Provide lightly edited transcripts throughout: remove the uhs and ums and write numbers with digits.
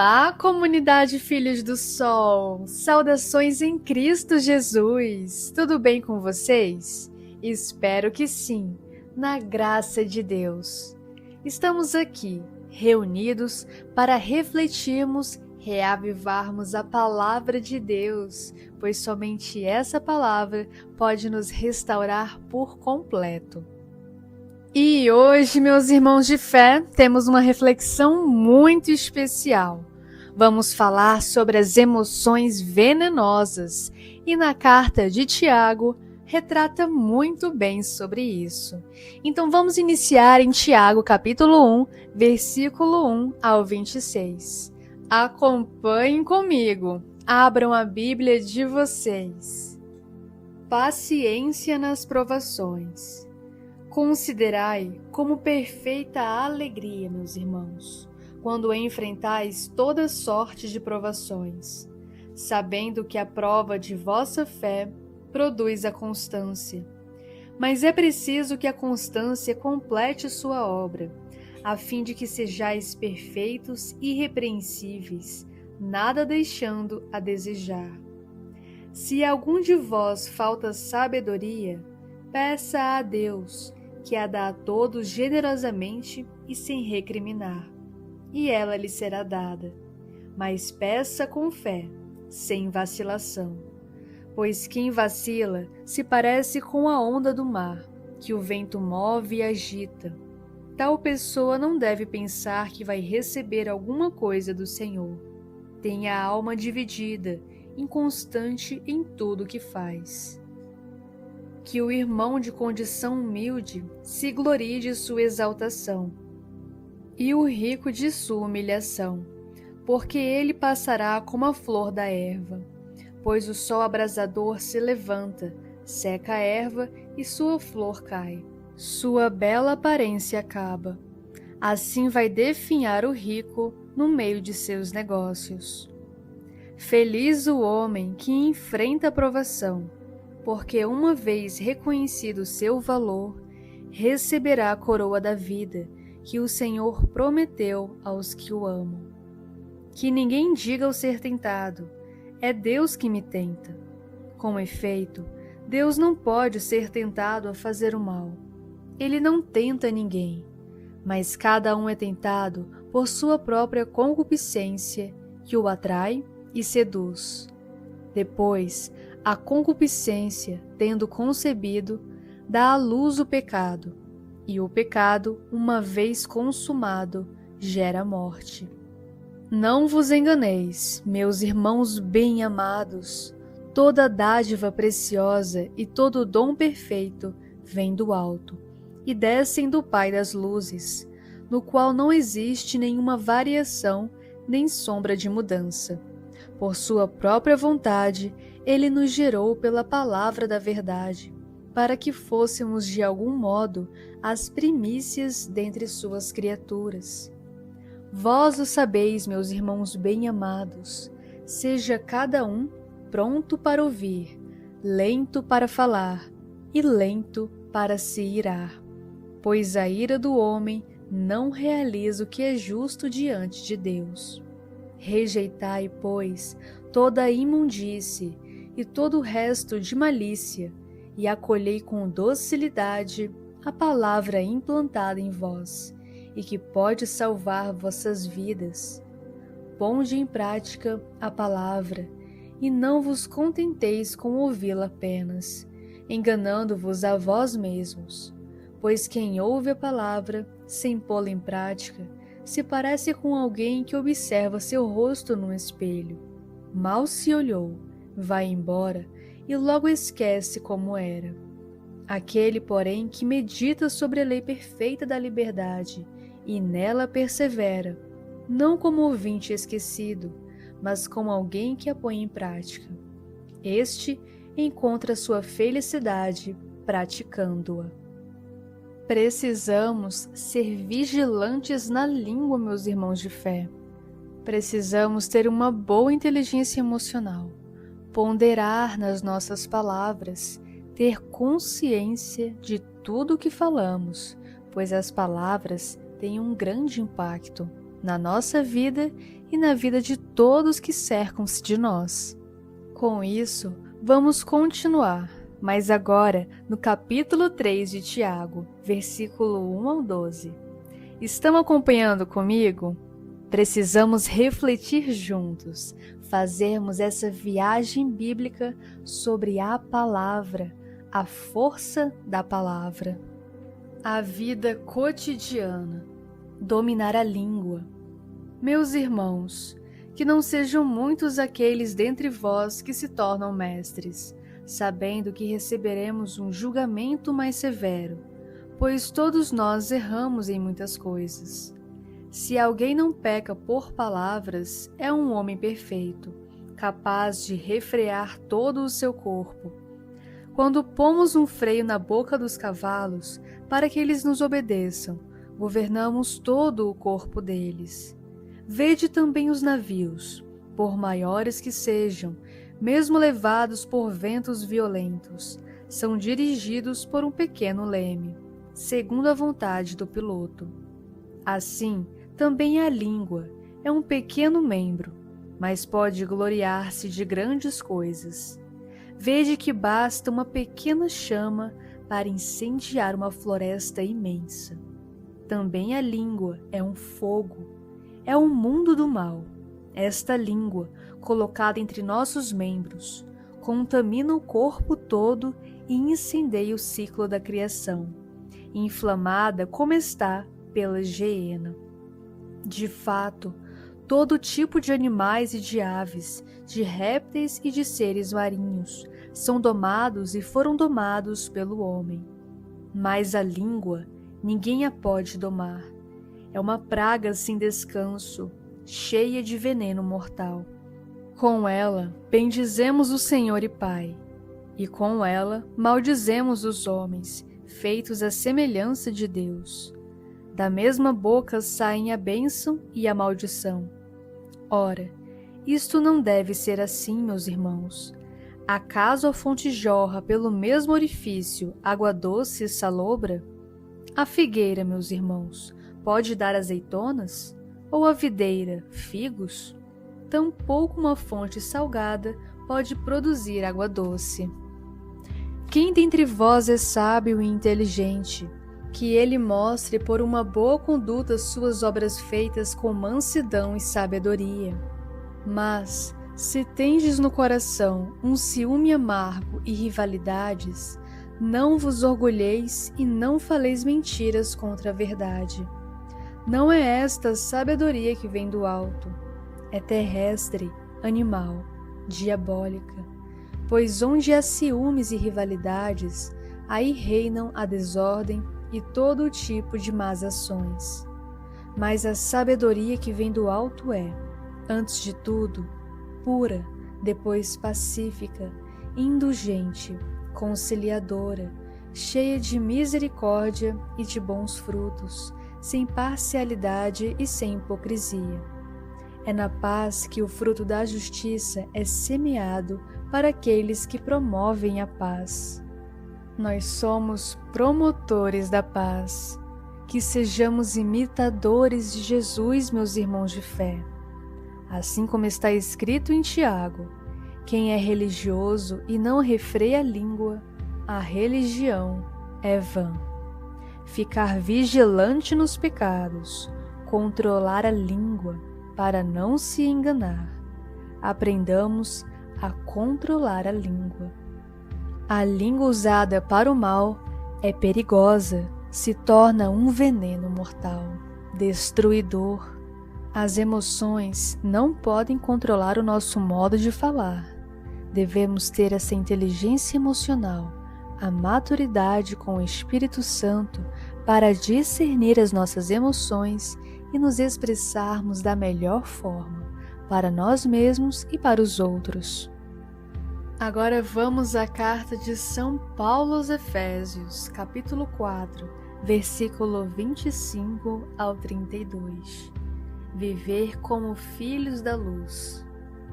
Olá, comunidade Filhos do Sol! Saudações em Cristo Jesus! Tudo bem com vocês? Espero que sim, na graça de Deus. Estamos aqui, reunidos para refletirmos, reavivarmos a palavra de Deus, pois somente essa palavra pode nos restaurar por completo. E hoje, meus irmãos de fé, temos uma reflexão muito especial. Vamos falar sobre as emoções venenosas e na carta de Tiago retrata muito bem sobre isso. Então vamos iniciar em Tiago capítulo 1, versículo 1 ao 26. Acompanhem comigo, abram a Bíblia de vocês. Paciência nas provações. Considerai como perfeita alegria, meus irmãos, quando enfrentais toda sorte de provações, sabendo que a prova de vossa fé produz a constância. Mas é preciso que a constância complete sua obra, a fim de que sejais perfeitos e irrepreensíveis, nada deixando a desejar. Se a algum de vós falta sabedoria, peça a Deus, que a dá a todos generosamente e sem recriminar, e ela lhe será dada. Mas peça com fé, sem vacilação. Pois quem vacila se parece com a onda do mar, que o vento move e agita. Tal pessoa não deve pensar que vai receber alguma coisa do Senhor. Tem a alma dividida, inconstante em tudo o que faz. Que o irmão de condição humilde se glorie de sua exaltação, e o rico de sua humilhação, porque ele passará como a flor da erva. Pois o sol abrasador se levanta, seca a erva e sua flor cai. Sua bela aparência acaba. Assim vai definhar o rico no meio de seus negócios. Feliz o homem que enfrenta a provação, porque uma vez reconhecido seu valor, receberá a coroa da vida que o Senhor prometeu aos que o amam. Que ninguém diga ao ser tentado, é Deus que me tenta. Com efeito, Deus não pode ser tentado a fazer o mal. Ele não tenta ninguém, mas cada um é tentado por sua própria concupiscência, que o atrai e seduz. Depois, a concupiscência, tendo concebido, dá à luz o pecado, e o pecado, uma vez consumado, gera morte. Não vos enganeis, meus irmãos bem-amados, toda dádiva preciosa e todo dom perfeito vem do alto, e descem do Pai das luzes, no qual não existe nenhuma variação nem sombra de mudança. Por sua própria vontade, Ele nos gerou pela palavra da verdade, para que fôssemos de algum modo as primícias dentre suas criaturas. Vós o sabeis, meus irmãos bem-amados, seja cada um pronto para ouvir, lento para falar e lento para se irar, pois a ira do homem não realiza o que é justo diante de Deus. Rejeitai, pois, toda a imundície e todo o resto de malícia, e acolhei com docilidade a palavra implantada em vós, e que pode salvar vossas vidas. Ponde em prática a palavra, e não vos contenteis com ouvi-la apenas, enganando-vos a vós mesmos, pois quem ouve a palavra, sem pô-la em prática, se parece com alguém que observa seu rosto num espelho. Mal se olhou, vai embora e logo esquece como era. Aquele, porém, que medita sobre a lei perfeita da liberdade e nela persevera, não como ouvinte esquecido, mas como alguém que a põe em prática. Este encontra sua felicidade praticando-a. Precisamos ser vigilantes na língua, meus irmãos de fé. Precisamos ter uma boa inteligência emocional, ponderar nas nossas palavras, ter consciência de tudo o que falamos, pois as palavras têm um grande impacto na nossa vida e na vida de todos que cercam-se de nós. Com isso, vamos continuar, mas agora no capítulo 3 de Tiago, versículo 1 ao 12. Estão acompanhando comigo? Precisamos refletir juntos, fazermos essa viagem bíblica sobre a palavra, a força da palavra. A vida cotidiana, dominar a língua. Meus irmãos, que não sejam muitos aqueles dentre vós que se tornam mestres, sabendo que receberemos um julgamento mais severo, pois todos nós erramos em muitas coisas. Se alguém não peca por palavras, é um homem perfeito, capaz de refrear todo o seu corpo. Quando pomos um freio na boca dos cavalos, para que eles nos obedeçam, governamos todo o corpo deles. Vede também os navios, por maiores que sejam, mesmo levados por ventos violentos, são dirigidos por um pequeno leme, segundo a vontade do piloto. Assim, também a língua é um pequeno membro, mas pode gloriar-se de grandes coisas. Vede que basta uma pequena chama para incendiar uma floresta imensa. Também a língua é um fogo, é um mundo do mal. Esta língua, colocada entre nossos membros, contamina o corpo todo e incendeia o ciclo da criação, inflamada como está pela geena. De fato, todo tipo de animais e de aves, de répteis e de seres marinhos, são domados e foram domados pelo homem. Mas a língua, ninguém a pode domar. É uma praga sem descanso, cheia de veneno mortal. Com ela, bendizemos o Senhor e Pai, e com ela, maldizemos os homens, feitos à semelhança de Deus. Da mesma boca saem a bênção e a maldição. Ora, isto não deve ser assim, meus irmãos. Acaso a fonte jorra pelo mesmo orifício água doce e salobra? A figueira, meus irmãos, pode dar azeitonas? Ou a videira, figos? Tampouco uma fonte salgada pode produzir água doce. Quem dentre vós é sábio e inteligente, que ele mostre por uma boa conduta suas obras feitas com mansidão e sabedoria. Mas, se tendes no coração um ciúme amargo e rivalidades, não vos orgulheis e não faleis mentiras contra a verdade. Não é esta a sabedoria que vem do alto, é terrestre, animal, diabólica, pois onde há ciúmes e rivalidades, aí reinam a desordem e todo o tipo de más ações. Mas a sabedoria que vem do alto é, antes de tudo, pura, depois pacífica, indulgente, conciliadora, cheia de misericórdia e de bons frutos, sem parcialidade e sem hipocrisia. É na paz que o fruto da justiça é semeado para aqueles que promovem a paz. Nós somos promotores da paz. Que sejamos imitadores de Jesus, meus irmãos de fé. Assim como está escrito em Tiago, quem é religioso e não refreia a língua, a religião é vã. Ficar vigilante nos pecados, controlar a língua para não se enganar. Aprendamos a controlar a língua. A língua usada para o mal é perigosa, se torna um veneno mortal, destruidor. As emoções não podem controlar o nosso modo de falar. Devemos ter essa inteligência emocional, a maturidade com o Espírito Santo para discernir as nossas emoções e nos expressarmos da melhor forma, para nós mesmos e para os outros. Agora vamos à carta de São Paulo aos Efésios, capítulo 4, versículo 25 ao 32. Viver como filhos da luz.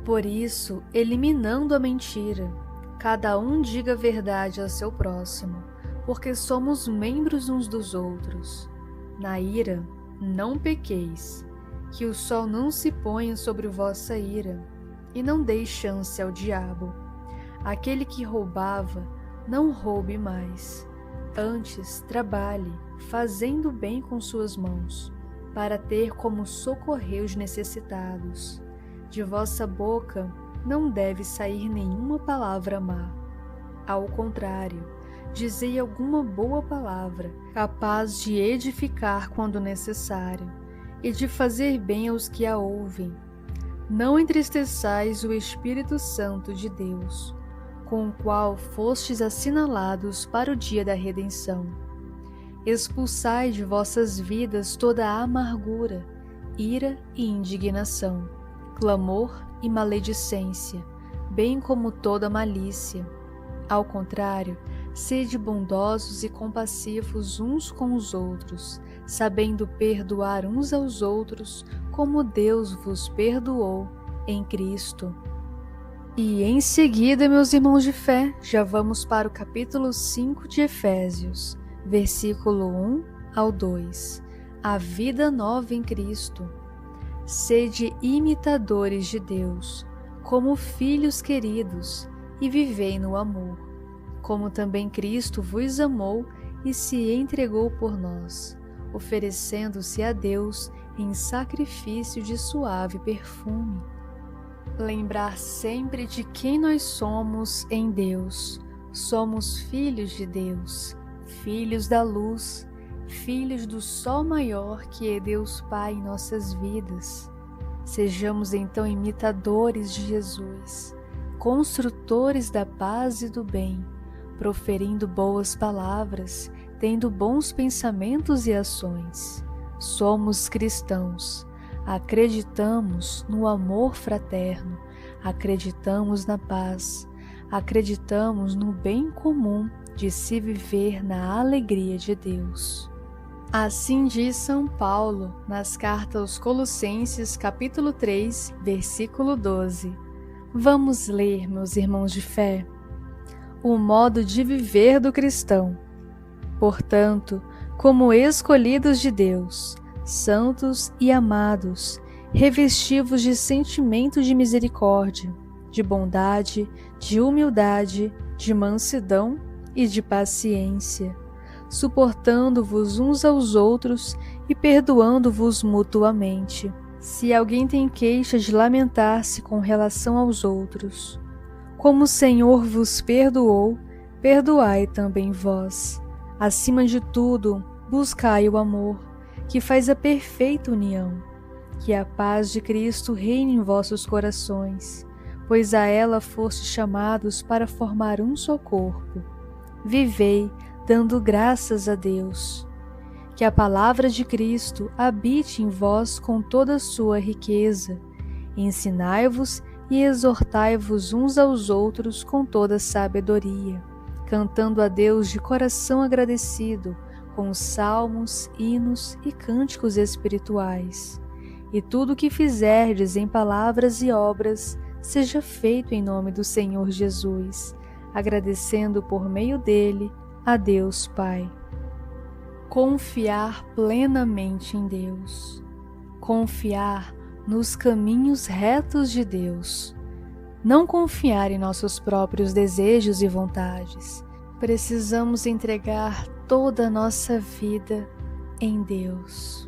Por isso, eliminando a mentira, cada um diga a verdade ao seu próximo, porque somos membros uns dos outros. Na ira, não pequeis. Que o sol não se ponha sobre vossa ira, e não dê chance ao diabo. Aquele que roubava, não roube mais. Antes, trabalhe, fazendo bem com suas mãos, para ter como socorrer os necessitados. De vossa boca não deve sair nenhuma palavra má. Ao contrário, dizei alguma boa palavra, capaz de edificar quando necessário, e de fazer bem aos que a ouvem. Não entristeçais o Espírito Santo de Deus, com o qual fostes assinalados para o dia da redenção. Expulsai de vossas vidas toda a amargura, ira e indignação, clamor e maledicência, bem como toda malícia. Ao contrário, sede bondosos e compassivos uns com os outros, sabendo perdoar uns aos outros, como Deus vos perdoou em Cristo. E em seguida, meus irmãos de fé, já vamos para o capítulo 5 de Efésios, versículo 1 ao 2. A vida nova em Cristo. Sede imitadores de Deus, como filhos queridos, e vivei no amor, como também Cristo vos amou e se entregou por nós, oferecendo-se a Deus em sacrifício de suave perfume. Lembrar sempre de quem nós somos em Deus. Somos filhos de Deus, filhos da luz, filhos do sol maior que é Deus Pai em nossas vidas. Sejamos então imitadores de Jesus, construtores da paz e do bem, proferindo boas palavras, tendo bons pensamentos e ações. Somos cristãos, acreditamos no amor fraterno, acreditamos na paz, acreditamos no bem comum de se viver na alegria de Deus. Assim diz São Paulo nas cartas aos Colossenses, capítulo 3, versículo 12. Vamos ler, meus irmãos de fé, o modo de viver do cristão. Portanto, como escolhidos de Deus, santos e amados, revestivos de sentimento de misericórdia, de bondade, de humildade, de mansidão e de paciência, suportando-vos uns aos outros e perdoando-vos mutuamente, se alguém tem queixa de lamentar-se com relação aos outros. Como o Senhor vos perdoou, perdoai também vós. Acima de tudo, buscai o amor, que faz a perfeita união. Que a paz de Cristo reine em vossos corações, pois a ela fostes chamados para formar um só corpo. Vivei, dando graças a Deus. Que a palavra de Cristo habite em vós com toda a sua riqueza. Ensinai-vos e exortai-vos uns aos outros com toda sabedoria, cantando a Deus de coração agradecido, com salmos, hinos e cânticos espirituais. E tudo o que fizerdes em palavras e obras, seja feito em nome do Senhor Jesus, agradecendo por meio dele a Deus Pai. Confiar plenamente em Deus. Confiar nos caminhos retos de Deus. Não confiar em nossos próprios desejos e vontades. Precisamos entregar toda a nossa vida em Deus,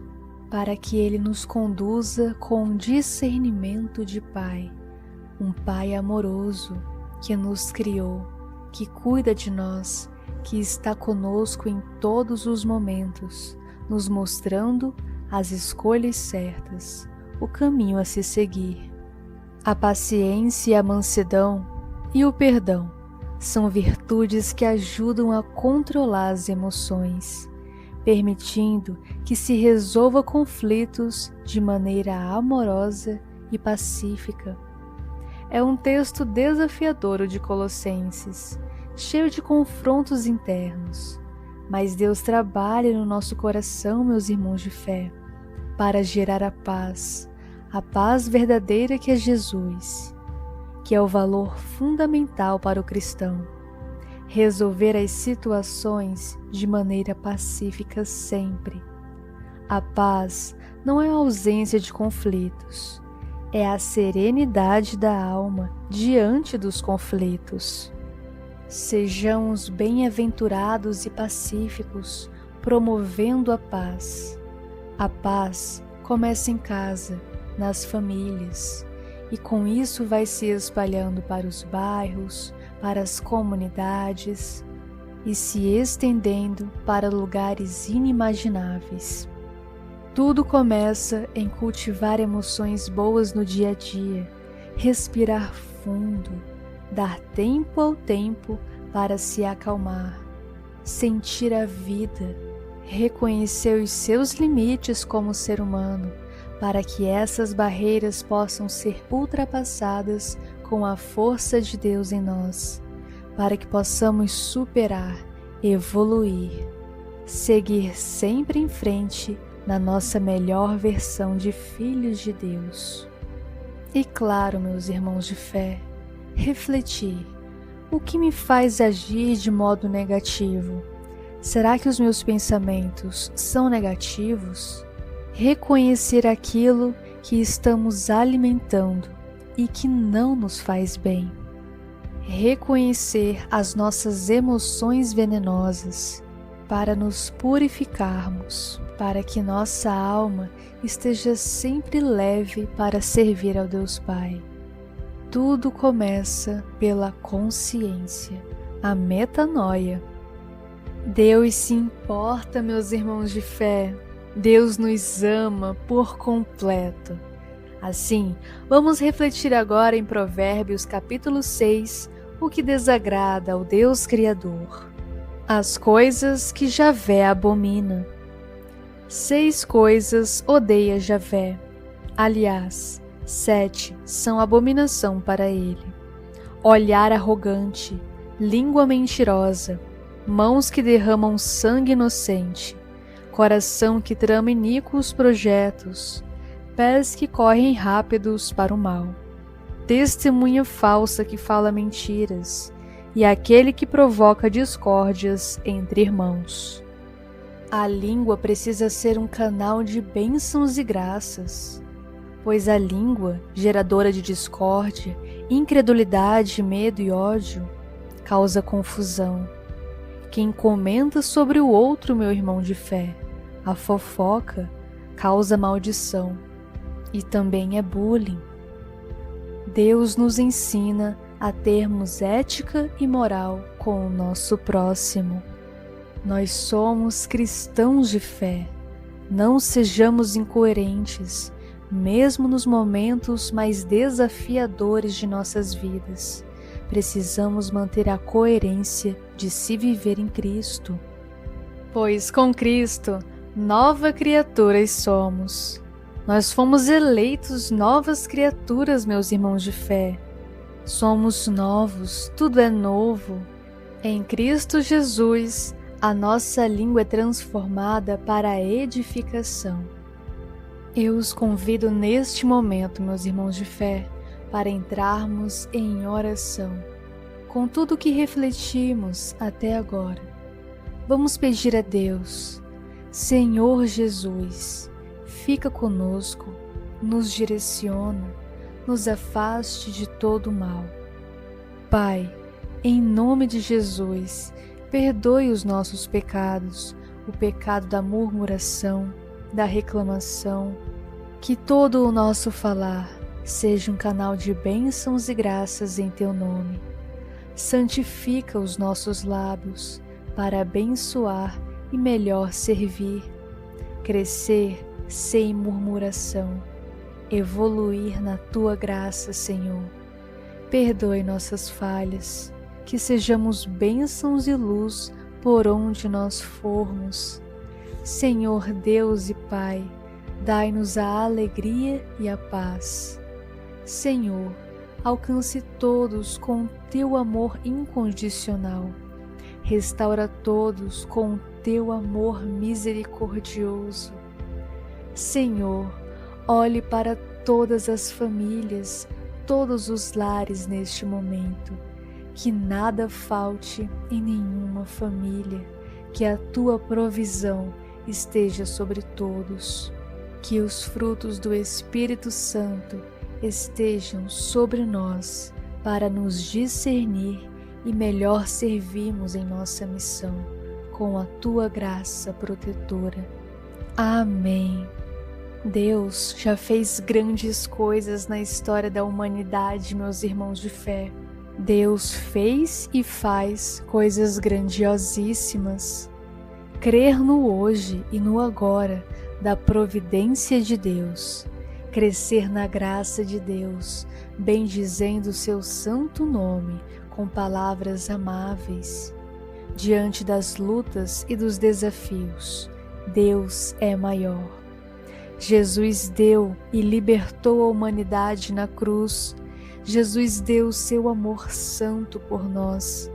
para que Ele nos conduza com discernimento de Pai, um Pai amoroso que nos criou, que cuida de nós, que está conosco em todos os momentos, nos mostrando as escolhas certas, o caminho a se seguir. A paciência e a mansidão e o perdão são virtudes que ajudam a controlar as emoções, permitindo que se resolva conflitos de maneira amorosa e pacífica. É um texto desafiador o de Colossenses, cheio de confrontos internos, mas Deus trabalha no nosso coração, meus irmãos de fé, para gerar a paz verdadeira que é Jesus, que é o valor fundamental para o cristão. Resolver as situações de maneira pacífica sempre. A paz não é a ausência de conflitos, é a serenidade da alma diante dos conflitos. Sejamos bem-aventurados e pacíficos, promovendo a paz. A paz começa em casa, nas famílias, e com isso vai se espalhando para os bairros, para as comunidades e se estendendo para lugares inimagináveis. Tudo começa em cultivar emoções boas no dia a dia, respirar fundo, dar tempo ao tempo para se acalmar, sentir a vida, reconhecer os seus limites como ser humano, para que essas barreiras possam ser ultrapassadas com a força de Deus em nós, para que possamos superar, evoluir, seguir sempre em frente na nossa melhor versão de filhos de Deus. E claro, meus irmãos de fé, refletir: o que me faz agir de modo negativo? Será que os meus pensamentos são negativos? Reconhecer aquilo que estamos alimentando e que não nos faz bem. Reconhecer as nossas emoções venenosas para nos purificarmos, para que nossa alma esteja sempre leve para servir ao Deus Pai. Tudo começa pela consciência, a metanoia. Deus se importa, meus irmãos de fé. Deus nos ama por completo. Assim, vamos refletir agora em Provérbios capítulo 6, o que desagrada ao Deus Criador. As coisas que Javé abomina. 6 coisas odeia Javé. Aliás, 7 são abominação para ele: olhar arrogante, língua mentirosa, mãos que derramam sangue inocente, coração que trama iníquos projetos, pés que correm rápidos para o mal, testemunha falsa que fala mentiras, e aquele que provoca discórdias entre irmãos. A língua precisa ser um canal de bênçãos e graças, pois a língua, geradora de discórdia, incredulidade, medo e ódio, causa confusão. Quem comenta sobre o outro, meu irmão de fé, a fofoca, causa maldição e também é bullying. Deus nos ensina a termos ética e moral com o nosso próximo. Nós somos cristãos de fé. Não sejamos incoerentes, mesmo nos momentos mais desafiadores de nossas vidas. Precisamos manter a coerência de se viver em Cristo. Pois com Cristo, nova criaturas somos. Nós fomos eleitos novas criaturas, meus irmãos de fé. Somos novos, tudo é novo. Em Cristo Jesus, a nossa língua é transformada para a edificação. Eu os convido neste momento, meus irmãos de fé, para entrarmos em oração. Com tudo que refletimos até agora, vamos pedir a Deus: Senhor Jesus, fica conosco, nos direciona, nos afaste de todo o mal. Pai, em nome de Jesus, perdoe os nossos pecados, o pecado da murmuração, da reclamação, que todo o nosso falar seja um canal de bênçãos e graças em Teu nome. Santifica os nossos lábios para abençoar e melhor servir, crescer sem murmuração, evoluir na Tua graça, Senhor. Perdoe nossas falhas, que sejamos bênçãos e luz por onde nós formos. Senhor Deus e Pai, dai-nos a alegria e a paz. Senhor, alcance todos com Teu amor incondicional. Restaura todos com Teu amor misericordioso. Senhor, olhe para todas as famílias, todos os lares neste momento. Que nada falte em nenhuma família, que a Tua provisão esteja sobre todos. Que os frutos do Espírito Santo estejam sobre nós para nos discernir e melhor servirmos em nossa missão, com a Tua graça protetora. Amém. Deus já fez grandes coisas na história da humanidade, meus irmãos de fé. Deus fez e faz coisas grandiosíssimas. Crer no hoje e no agora da providência de Deus, crescer na graça de Deus, bendizendo o seu santo nome com palavras amáveis. Diante das lutas e dos desafios, Deus é maior. Jesus deu e libertou a humanidade na cruz. Jesus deu seu amor santo por nós.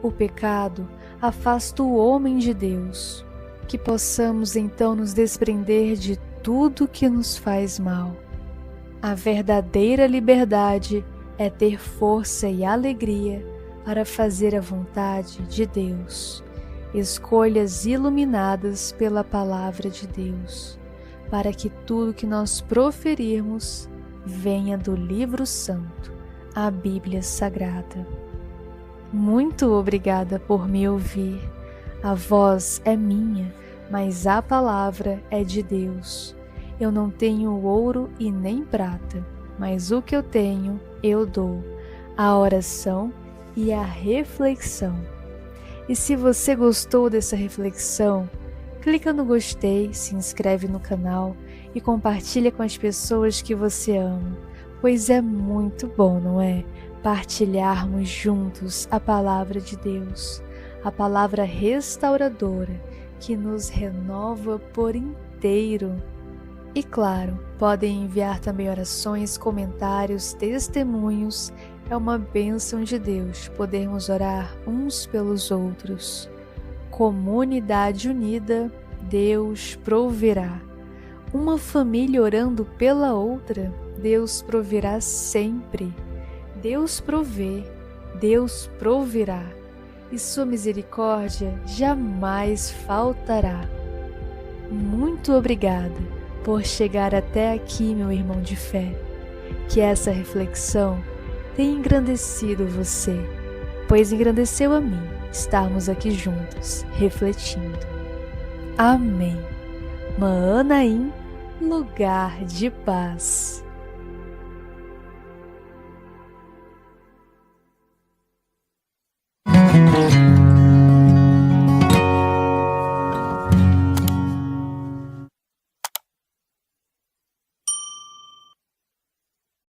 O pecado afasta o homem de Deus. Que possamos então nos desprender de tudo que nos faz mal. A verdadeira liberdade é ter força e alegria para fazer a vontade de Deus. Escolhas iluminadas pela palavra de Deus, para que tudo que nós proferirmos venha do livro santo, a Bíblia Sagrada. Muito obrigada por me ouvir. A voz é minha, mas a palavra é de Deus. Eu não tenho ouro e nem prata, mas o que eu tenho eu dou, a oração e a reflexão. E se você gostou dessa reflexão, clica no gostei, se inscreve no canal e compartilha com as pessoas que você ama, pois é muito bom, não é? Partilharmos juntos a palavra de Deus, a palavra restauradora que nos renova por inteiro. E claro, podem enviar também orações, comentários, testemunhos. É uma bênção de Deus podermos orar uns pelos outros. Comunidade unida, Deus proverá. Uma família orando pela outra, Deus proverá sempre. Deus provê, Deus proverá, e sua misericórdia jamais faltará. Muito obrigada por chegar até aqui, meu irmão de fé. Que essa reflexão tenha engrandecido você, pois engrandeceu a mim estarmos aqui juntos, refletindo. Amém. Maanaim, lugar de paz.